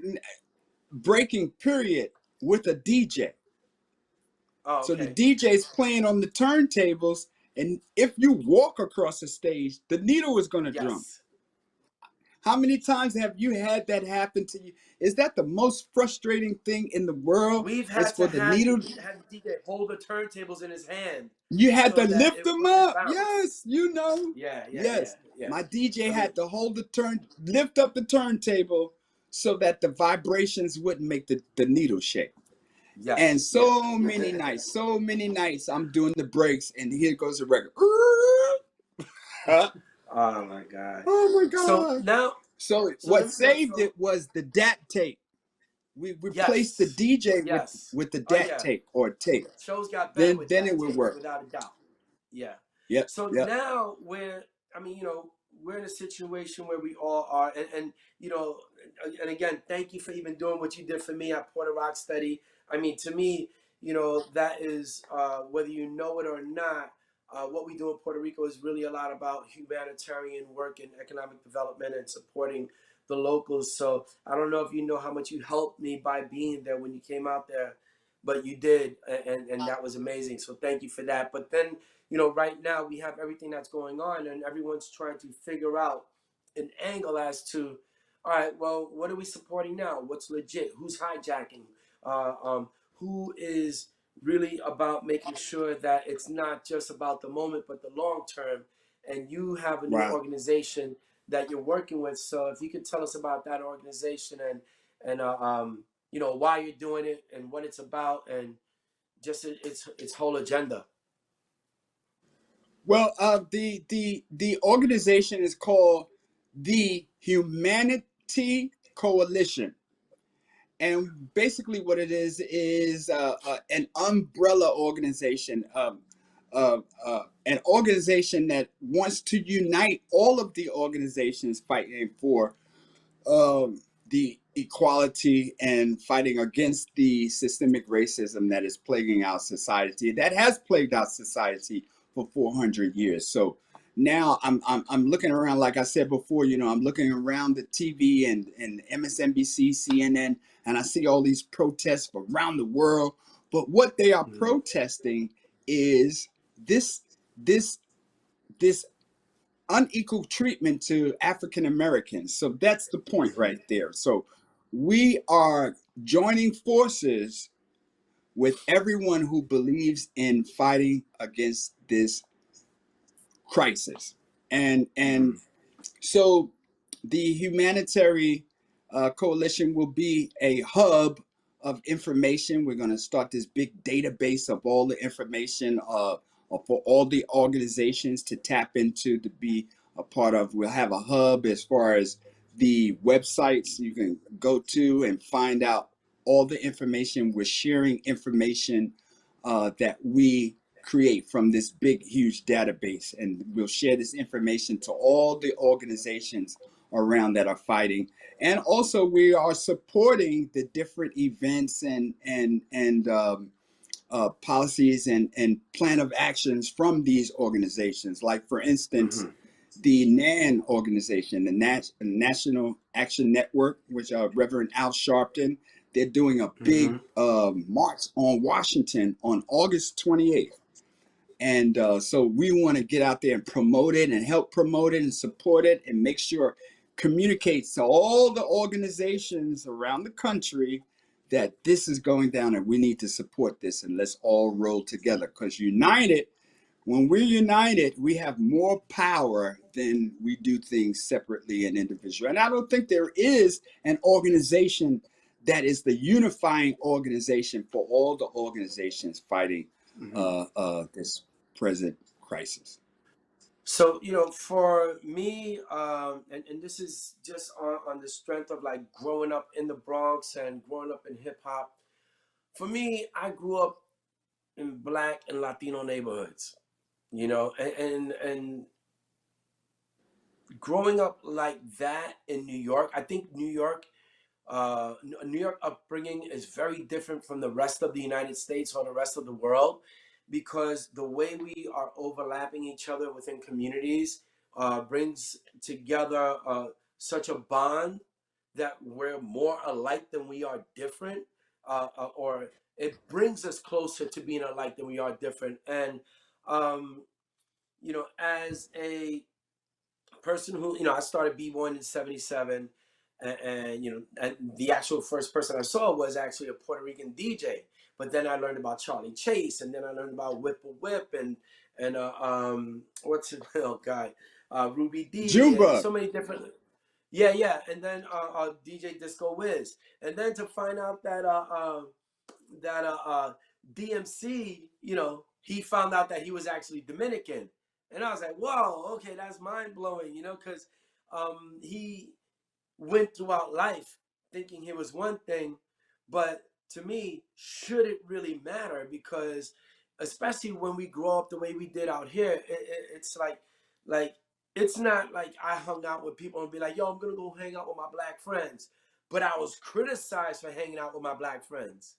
S2: breaking period with a DJ.
S1: Oh,
S2: So the
S1: okay.
S2: DJ's playing on the turntables, and if you walk across the stage, the needle is going to drum.
S1: Yes.
S2: How many times have you had that happen to you? Is that the most frustrating thing in the world?
S1: We've
S2: Is
S1: had to
S2: for the
S1: had the
S2: needle.
S1: had the DJ hold the turntables in his hand
S2: You had to
S1: so that
S2: lift
S1: it
S2: them
S1: wouldn't
S2: up.
S1: bounce.
S2: Yes, you know.
S1: Yeah, yeah, yeah,
S2: Yes,
S1: yeah.
S2: my DJ
S1: I mean,
S2: had to lift up the turntable so that the vibrations wouldn't make the needle shake. And
S1: yes, yeah.
S2: so many nights, I'm doing the breaks, and here goes the record.
S1: Oh my God.
S2: Oh my
S1: So
S2: God.
S1: now,
S2: So
S1: so
S2: what
S1: let me know.
S2: saved it was the DAT tape. We replaced the
S1: Yes,
S2: DJ
S1: yes.
S2: with the
S1: Oh
S2: DAT
S1: yeah.
S2: tape or tape.
S1: Shows got better
S2: Then
S1: with
S2: then
S1: that
S2: it would
S1: tapes,
S2: work.
S1: without a doubt. Yeah.
S2: Yep,
S1: So
S2: yep.
S1: now I mean, we're in a situation where we all are, and and again, thank you for even doing what you did for me at Porter Rock Study. I mean, to me, that is whether you know it or not. What we do in Puerto Rico is really a lot about humanitarian work and economic development and supporting the locals. So I don't know if you know how much you helped me by being there when you came out there, but you did, and that was amazing. So thank you for that. But then right now we have everything that's going on, and everyone's trying to figure out an angle as to, all right, well, what are we supporting now? What's legit? Who's hijacking? Who is really about making sure that it's not just about the moment, but the long term? And you have a new
S2: Wow.
S1: organization that you're working with. So if you could tell us about that organization and why you're doing it and what it's about and just its whole agenda.
S2: Well, the organization is called the Humanity Coalition, and basically what it is an umbrella organization, an organization that wants to unite all of the organizations fighting for um, the equality and fighting against the systemic racism that is plaguing our society, that has plagued our society for 400 years. So now I'm looking around, like I said before, I'm looking around the TV and MSNBC, CNN, and I see all these protests around the world. But what they are
S1: Mm-hmm.
S2: protesting is this this this unequal treatment to African Americans. So that's the point
S1: Mm-hmm.
S2: right there. So we are joining forces with everyone who believes in fighting against this crisis. And
S1: Mm-hmm.
S2: so the humanitarian coalition will be a hub of information. We're going to start this big database of all the information for all the organizations to tap into to be a part of. We'll have a hub as far as the websites you can go to and find out all the information. We're sharing information that we create from this big, huge database. And we'll share this information to all the organizations around that are fighting. And also, we are supporting the different events and policies and plan of actions from these organizations. Like, for instance,
S1: Mm-hmm.
S2: the NAN organization, the National Action Network, which Reverend Al Sharpton, they're doing a
S1: Mm-hmm.
S2: big march on Washington on August 28th. And so we want to get out there and promote it and help promote it and support it and make sure communicates to all the organizations around the country that this is going down and we need to support this and let's all roll together because united, when we're united, we have more power than we do things separately and individually. And I don't think there is an organization that is the unifying organization for all the organizations fighting
S1: Mm-hmm.
S2: this present crisis.
S1: So, for me, and this is just on the strength of like growing up in the Bronx and growing up in hip hop. For me, I grew up in Black and Latino neighborhoods, and growing up like that in New York. I think New York upbringing is very different from the rest of the United States or the rest of the world. because the way we are overlapping each other within communities brings together such a bond that we're more alike than we are different, or it brings us closer to being alike than we are different. And um, as a person who, I started b-boying in 77, and the actual first person I saw was actually a Puerto Rican DJ. But then I learned about Charlie Chase, and then I learned about Whipple Whip, and what's his oh guy, Ruby D, and
S2: Junebug.
S1: so many different. Yeah, yeah, and then DJ Disco Wiz, and then to find out that DMC, he found out that he was actually Dominican, and I was like, whoa, okay, that's mind blowing, because he went throughout life thinking he was one thing, but to me, should it really matter? Because especially when we grow up the way we did out here, it's like it's not like I hung out with people and be like, yo, I'm gonna go hang out with my black friends, but I was criticized for hanging out with my black friends,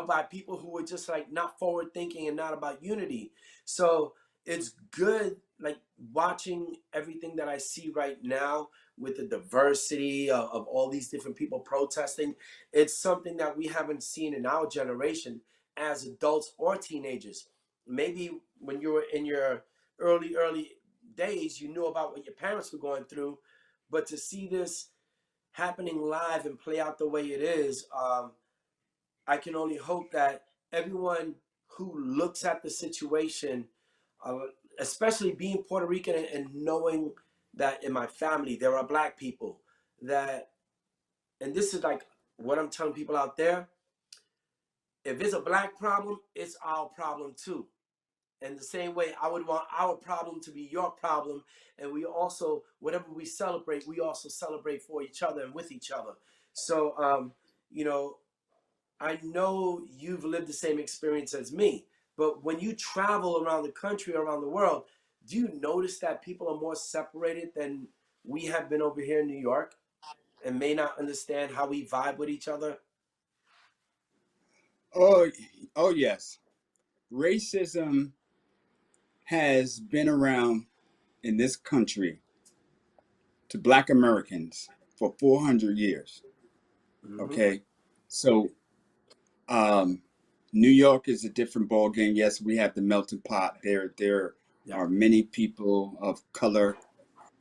S1: by people who were just like not forward thinking and not about unity. So it's good, like watching everything that I see right now with the diversity of all these different people protesting. It's something that we haven't seen in our generation as adults or teenagers. Maybe when you were in your early days, you knew about what your parents were going through, but to see this happening live and play out the way it is, I can only hope that everyone who looks at the situation, uh, especially being Puerto Rican and knowing that in my family there are black people, that, and this is like what I'm telling people out there, if it's a black problem, it's our problem too. And the same way, I would want our problem to be your problem. And we also, whatever we celebrate, we also celebrate for each other and with each other. So, you know, I know you've lived the same experience as me, but when you travel around the country, around the world, do you notice that people are more separated than we have been over here in New York and may not understand how we vibe with each other?
S2: Oh, oh yes. Racism has been around in this country to Black Americans for 400 years.
S1: Mm-hmm.
S2: Okay, so um, New York is a different ball game. Yes, we have the melting pot. There
S1: Yeah.
S2: are many people of color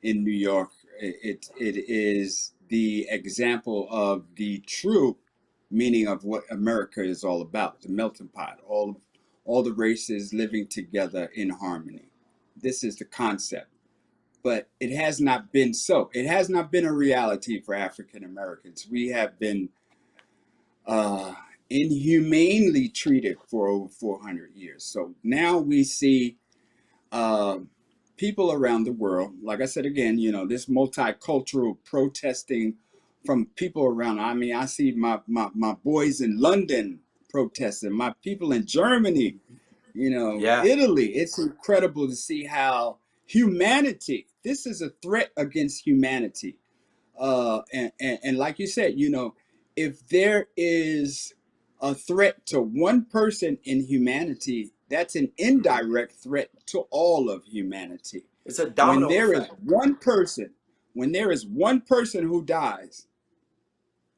S2: in New York. It is the example of the true meaning of what America is all about. The melting pot. All the races living together in harmony. This is the concept. But it has not been so. It has not been a reality for African Americans. We have been uh, inhumanely treated for over 400 years. So now we see uh, people around the world, like I said again, this multicultural protesting from people around. I mean, I see my boys in London protesting, my people in Germany,
S1: Yeah.
S2: Italy. It's incredible to see how humanity, this is a threat against humanity. And like you said, if there is a threat to one person in humanity, that's an
S1: Mm-hmm.
S2: indirect threat to all of humanity.
S1: It's a
S2: When
S1: domino
S2: there is
S1: effect.
S2: one person, when there is one person who dies,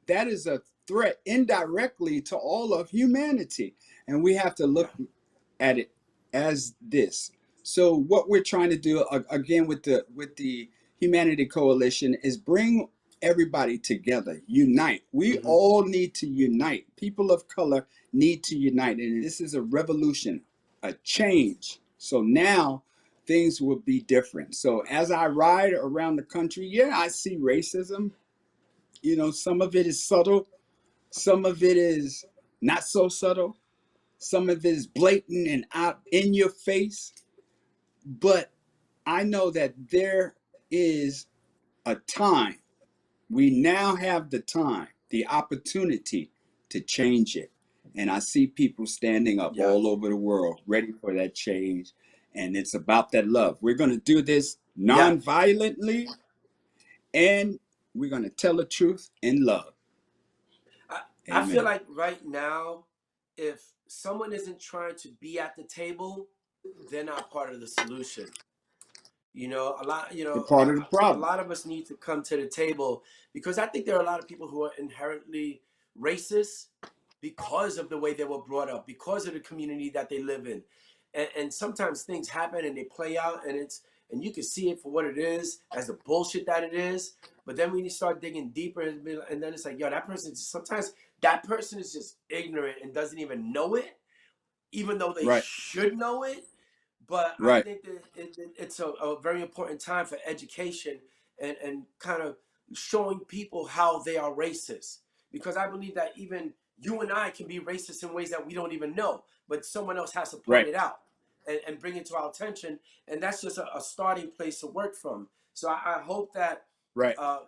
S2: that is a threat indirectly to all of humanity. And we have to
S1: Yeah.
S2: look at it as this. So what we're trying to do again with the Humanity Coalition is bring everybody together, unite. We
S1: Mm-hmm.
S2: all need to unite. People of color need to unite, and this is a revolution, a change. So now things will be different. So as I ride around the country, yeah, I see racism. Some of it is subtle, some of it is not so subtle, some of it is blatant and out in your face. But I know that there is a time. We now have the time, the opportunity to change it. And I see people standing up
S1: Yeah.
S2: all over the world ready for that change. And it's about that love. We're going to do this
S1: Yeah.
S2: non-violently, and we're going to tell the truth in love.
S1: I, I feel
S2: Amen.
S1: like right now, if someone isn't trying to be at the table, they're not part of the solution. You know,
S2: They're part of the
S1: a
S2: problem.
S1: lot of us need to come to the table, because I think there are a lot of people who are inherently racist because of the way they were brought up, because of the community that they live in. And sometimes things happen and they play out, and you can see it for what it is, as the bullshit that it is. But then when you start digging deeper, and then it's like, yo, that person, sometimes that person is just ignorant and doesn't even know it, even though they
S2: Right.
S1: should know it. But I
S2: Right.
S1: think that it's a very important time for education, and kind of showing people how they are racist. Because I believe that even you and I can be racist in ways that we don't even know, but someone else has to point
S2: Right.
S1: it out and bring it to our attention. And that's just a starting place to work from. So I hope that
S2: Right.
S1: uh,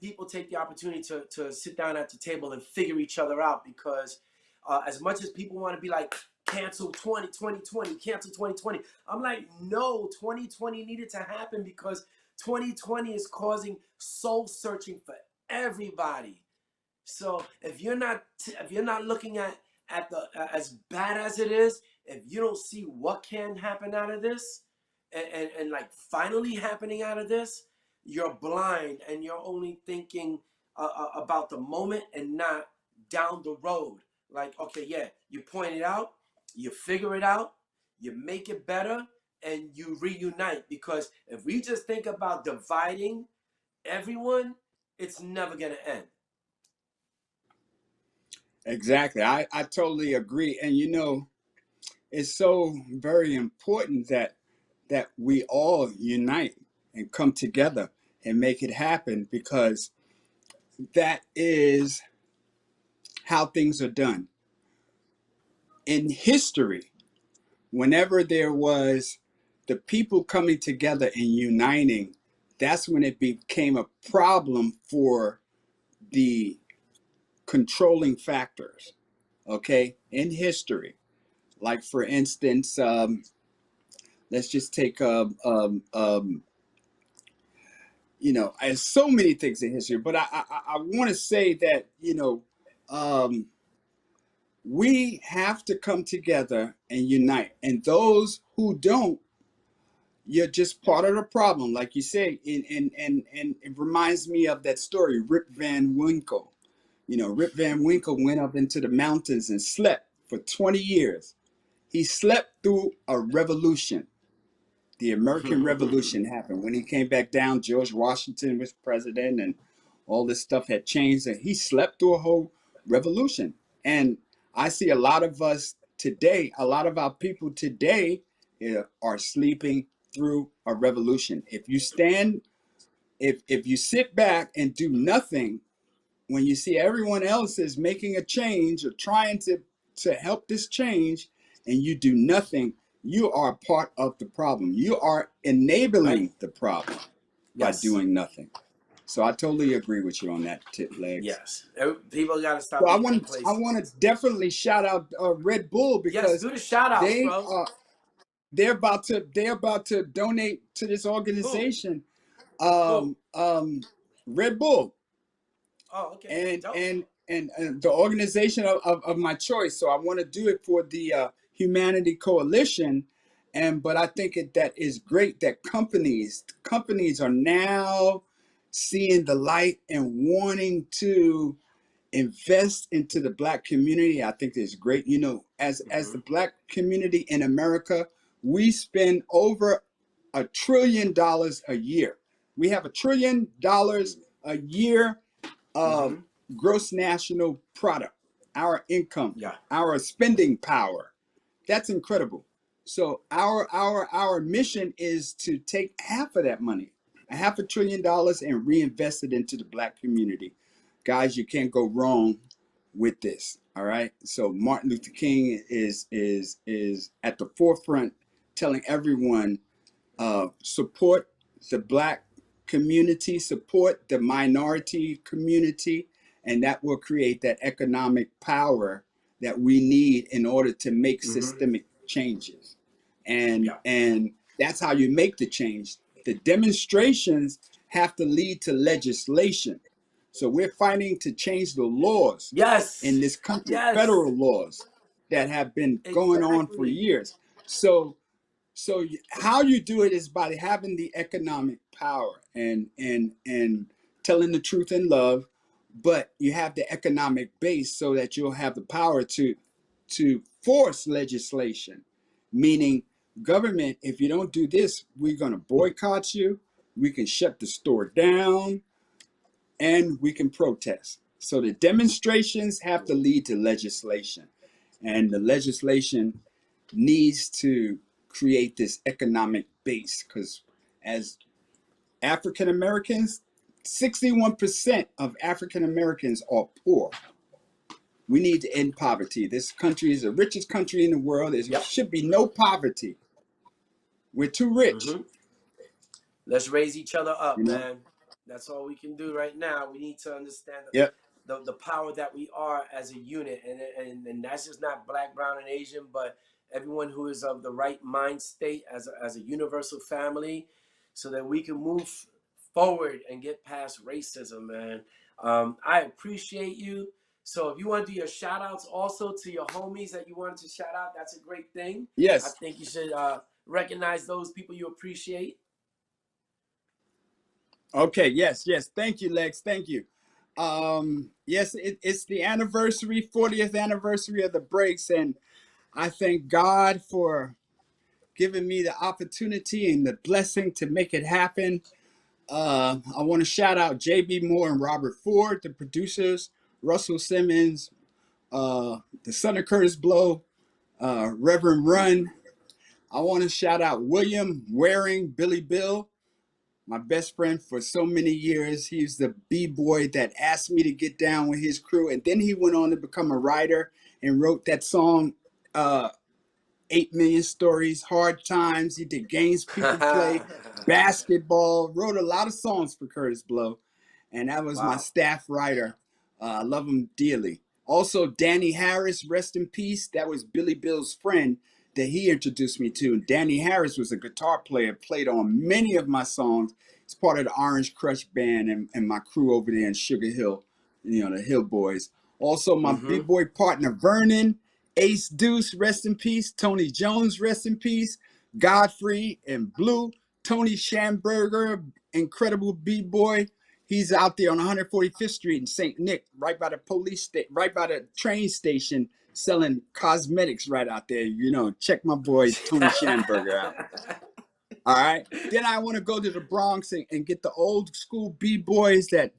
S1: people take the opportunity to sit down at the table and figure each other out. Because as much as people want to be like, cancel 2020, cancel 2020. I'm like, no, 2020 needed to happen because 2020 is causing soul searching for everybody. So if you're not looking at the as bad as it is, if you don't see what can happen out of this, and like finally happening out of this, you're blind and you're only thinking about the moment and not down the road. Like, okay, yeah, you point it out, you figure it out, you make it better, and you reunite. Because if we just think about dividing everyone, it's never gonna end.
S2: Exactly. I totally agree. And it's so very important that we all unite and come together and make it happen, because that is how things are done. In history, whenever there was the people coming together and uniting, that's when it became a problem for the controlling factors, okay, in history. Like, for instance, let's just take, there's so many things in history, but I want to say that, um, we have to come together and unite. And those who don't, you're just part of the problem, like you say. And it reminds me of that story, Rip Van Winkle. Rip Van Winkle went up into the mountains and slept for 20 years. He slept through a revolution. The American Revolution happened. When he came back down, George Washington was president, and all this stuff had changed. And he slept through a whole revolution. And I see a lot of us today, a lot of our people today, are sleeping through a revolution. If you sit back and do nothing, when you see everyone else is making a change or trying to help this change, and you do nothing, you are part of the problem. You are
S1: Right?
S2: enabling the problem by
S1: Yes.
S2: doing nothing. So I totally agree with you on that tip, Legs.
S1: Yes. People got to stop
S2: So I
S1: being
S2: want I
S1: complacent.
S2: want to definitely shout out Red Bull,
S1: Yes.
S2: because
S1: Do the shout outs,
S2: they
S1: bro.
S2: are they're about to donate to this
S1: Who?
S2: organization.
S1: Who?
S2: Red Bull,
S1: Oh, okay.
S2: and
S1: Dope.
S2: and the organization of my choice. So I want to do it for the Humanity Coalition. But I think that is great that companies are now seeing the light and wanting to invest into the Black community. I think it's great. As
S1: Mm-hmm.
S2: the Black community in America, we spend over $1 trillion a year. We have $1 trillion a year of
S1: Mm-hmm.
S2: gross national product, our income,
S1: Yeah.
S2: our spending power. That's incredible. So our mission is to take half of that money, a $500 billion, and reinvest it into the Black community. Guys, you can't go wrong with this. All right. So Martin Luther King is at the forefront, telling everyone, support the Black community, support the minority community, and that will create that economic power that we need in order to make
S1: Mm-hmm.
S2: systemic changes. And
S1: Yeah.
S2: and that's how you make the change. The demonstrations have to lead to legislation. So we're fighting to change the laws in
S1: Yes.
S2: this country,
S1: Yes.
S2: federal laws. that have been going on for
S1: Exactly.
S2: years. So how you do it is by having the economic power and telling the truth in love, but you have the economic base so that you'll have the power to force legislation, meaning government, if you don't do this, we're going to boycott you, we can shut the store down, and we can protest. So the demonstrations have to lead to legislation, and the legislation needs to create this economic base because as African Americans, 61% of African Americans are poor. We need to end poverty. This country is the richest country in the world. There
S1: Yep.
S2: should be no poverty. We're too rich,
S1: Mm-hmm. Let's raise each other up,
S2: you know?
S1: man. That's all we can do right now. We need to understand
S2: Yep.
S1: the power that we are as a unit, and that's just not black, brown, and Asian, but everyone who is of the right mind state as a universal family, so that we can move forward and get past racism, man. I appreciate you. So if you want to do your shout outs also to your homies that you wanted to shout out, that's a great thing. I
S2: Yes.
S1: think you should recognize those people you appreciate.
S2: Okay. Yes. Yes. Thank you, Lex. Thank you. Yes, it's the anniversary, 40th anniversary of the breaks, and I thank God for giving me the opportunity and the blessing to make it happen. I want to shout out JB Moore and Robert Ford, the producers, Russell Simmons, the son of Curtis Blow, Reverend Run. I want to shout out William Waring, Billy Bill, my best friend for so many years. He's the b-boy that asked me to get down with his crew, and then he went on to become a writer and wrote that song, 8 Million Stories, Hard Times. He did Games People Play, Basketball, wrote a lot of songs for Curtis Blow. And that was my
S1: Wow.
S2: staff writer. I love him dearly. Also, Danny Harris, rest in peace. That was Billy Bill's friend that he introduced me to. And Danny Harris was a guitar player, played on many of my songs. He's part of the Orange Crush Band and my crew over there in Sugar Hill, the Hill Boys. Also, my
S1: Mm-hmm.
S2: b-boy partner, Vernon, Ace Deuce, rest in peace. Tony Jones, rest in peace. Godfrey and Blue. Tony Schamberger, incredible b-boy. He's out there on 145th Street in St. Nick, right by the right by the train station, selling cosmetics right out there. Check my boy Tony Schamberger out. All right. Then I want to go to the Bronx and get the old school b-boys that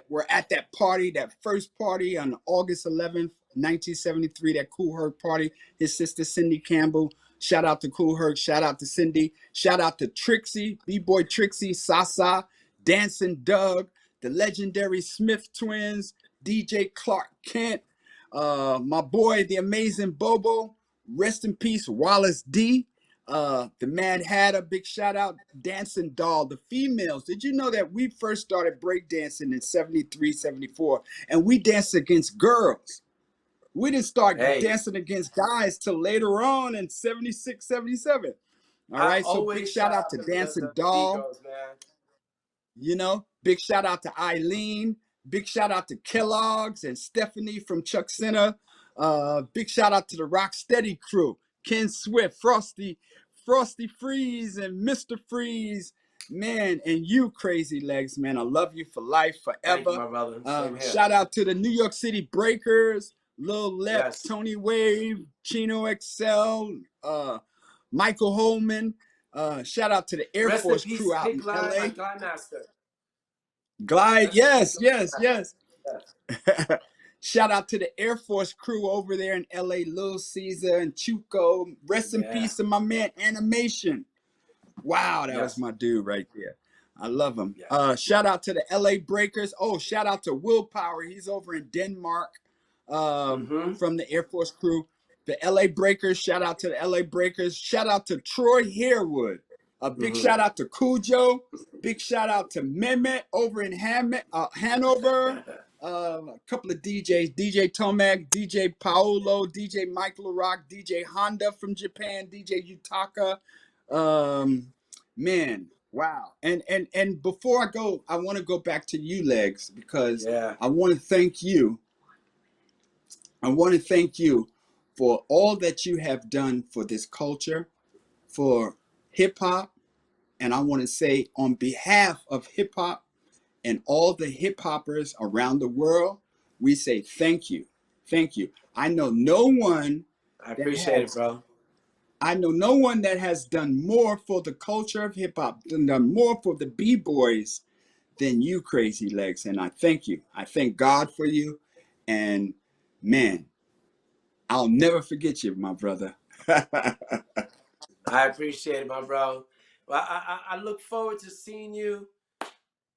S2: were at that party, that first party on August 11th, 1973, that Cool Herc party. His sister Cindy Campbell. Shout out to Cool Herc. Shout out to Cindy. Shout out to Trixie, b-boy Trixie, Sasa, Dancing Doug, the legendary Smith twins, DJ Clark Kent, my boy, the amazing Bobo. Rest in peace, Wallace D. The Mad Hatter, big shout out, Dancing Doll, the females. Did you know that we first started breakdancing in 73, 74, and we danced against girls? We didn't start
S1: Hey,
S2: dancing against guys till later on in 76, 77. All
S1: I
S2: right, so big
S1: always
S2: shout
S1: shout
S2: out
S1: out
S2: to
S1: the,
S2: Dancing
S1: the, the
S2: Doll.
S1: Migos, man.
S2: Big shout out to Eileen. Big shout out to Kellogg's and Stephanie from Chuck Center. Big shout out to the Rocksteady crew. Ken Swift, Frosty Freeze, and Mr. Freeze. Man, and you Crazy Legs, man. I love you for life,
S1: Thank you,
S2: forever.
S1: my brother. Same here.
S2: Shout out to the New York City Breakers, Lil Lep,
S1: Yes.
S2: Tony Wave, Chino XL, Michael Holman. Shout out to the Air
S1: Rest in
S2: Force
S1: peace,
S2: crew out
S1: Hit
S2: in
S1: Glide, my
S2: LA.
S1: Glide Master.
S2: Glide,
S1: Rest in peace,
S2: yes,
S1: Glide
S2: yes,
S1: Master.
S2: yes.
S1: Yes.
S2: Shout out to the Air Force crew over there in LA, Lil Caesar and Chuco. Rest in
S1: Yeah.
S2: peace to my man Animation. Wow, that was
S1: Yes.
S2: my dude right there. I love him.
S1: Yeah.
S2: Shout out to the LA Breakers. Oh, shout out to Willpower. He's over in Denmark,
S1: Mm-hmm.
S2: from the Air Force crew. The LA Breakers. Shout out to the LA Breakers. Shout out to Troy Harewood. A big
S1: Mm-hmm.
S2: shout out to Cujo. Big shout out to Mehmet over in Hanover. A couple of DJs, DJ Tomac, DJ Paolo, DJ Mike LaRock, DJ Honda from Japan, DJ Yutaka. Man, wow. And before I go, I want to go back to you, Legs, because
S1: Yeah.
S2: I want to thank you. I want to thank you for all that you have done for this culture, for hip hop. And I want to say, on behalf of hip hop and all the hip hoppers around the world, we say thank you. Thank you. I know no one
S1: I
S2: that
S1: appreciate it,
S2: has
S1: bro.
S2: I know no one that has done more for the culture of hip hop, done more for the b-boys than you, Crazy Legs. And I thank you. I thank God for you. And man, I'll never forget you, my brother.
S1: I appreciate it, my bro. Well, I look forward to seeing you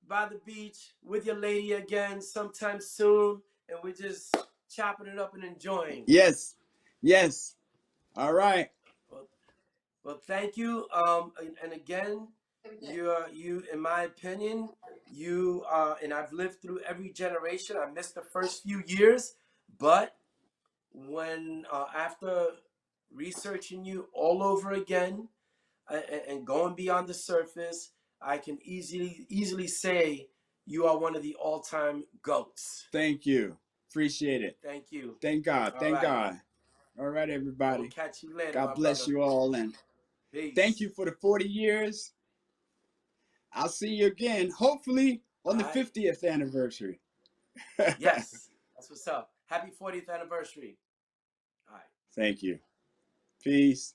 S1: by the beach with your lady again sometime soon, and we're just chopping it up and enjoying.
S2: Yes. Yes. All right.
S1: Well, well, thank you. And again, you, in my opinion, you and I've lived through every generation. I missed the first few years, but when after researching you all over again and going beyond the surface, I can easily say you are one of the all-time goats.
S2: Thank you. Appreciate it.
S1: Thank you.
S2: Thank God.
S1: All
S2: Thank
S1: right.
S2: God. All right,
S1: I will
S2: everybody.
S1: catch you later,
S2: God
S1: my
S2: bless
S1: brother.
S2: you all. And thank
S1: Peace.
S2: you for the 40 years. I'll see you again, hopefully on
S1: All
S2: the
S1: right.
S2: 50th anniversary.
S1: Yes. That's what's up. Happy 40th anniversary. All right.
S2: Thank you. Peace.